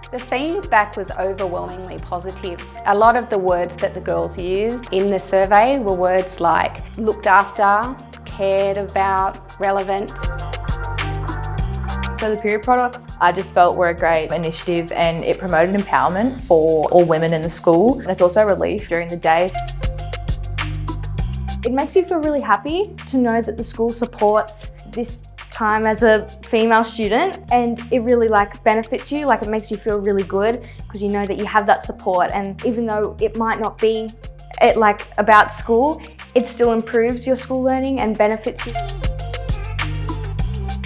The feedback was overwhelmingly positive. A lot of the words that the girls used in the survey were words like looked after, cared about, relevant. So the period products I just felt were a great initiative, and it promoted empowerment for all women in the school, and it's also relief during the day. It makes you feel really happy to know that the school supports this time as a female student, and it really benefits you. It makes you feel really good because you know that you have that support, and even though it might not be about school, it still improves your school learning and benefits you.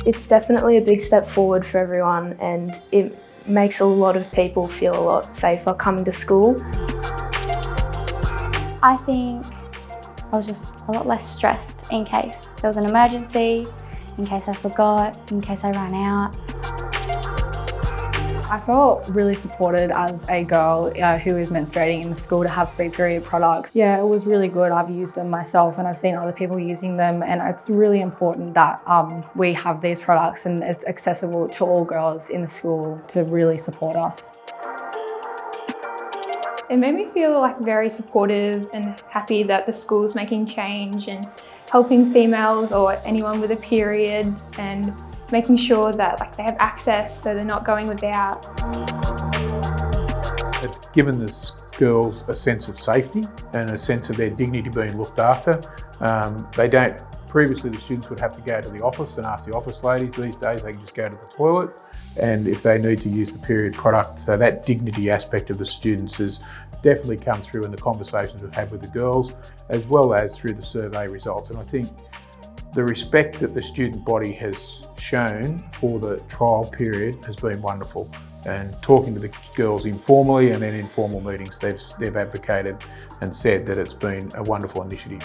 It's definitely a big step forward for everyone, and it makes a lot of people feel a lot safer coming to school. I think I was just a lot less stressed in case there was an emergency, in case I forgot, in case I ran out. I felt really supported as a girl who is menstruating in the school to have free period products. Yeah, it was really good. I've used them myself and I've seen other people using them, and it's really important that we have these products and it's accessible to all girls in the school to really support us. It made me feel very supportive and happy that the school's making change and helping females or anyone with a period, and making sure that they have access so they're not going without. It's given the girls a sense of safety and a sense of their dignity being looked after. Previously the students would have to go to the office and ask the office ladies. These days they can just go to the toilet, and if they need to use the period product. So that dignity aspect of the students has definitely come through in the conversations we've had with the girls, as well as through the survey results. And I think the respect that the student body has shown for the trial period has been wonderful. And talking to the girls informally and then informal meetings, they've advocated and said that it's been a wonderful initiative.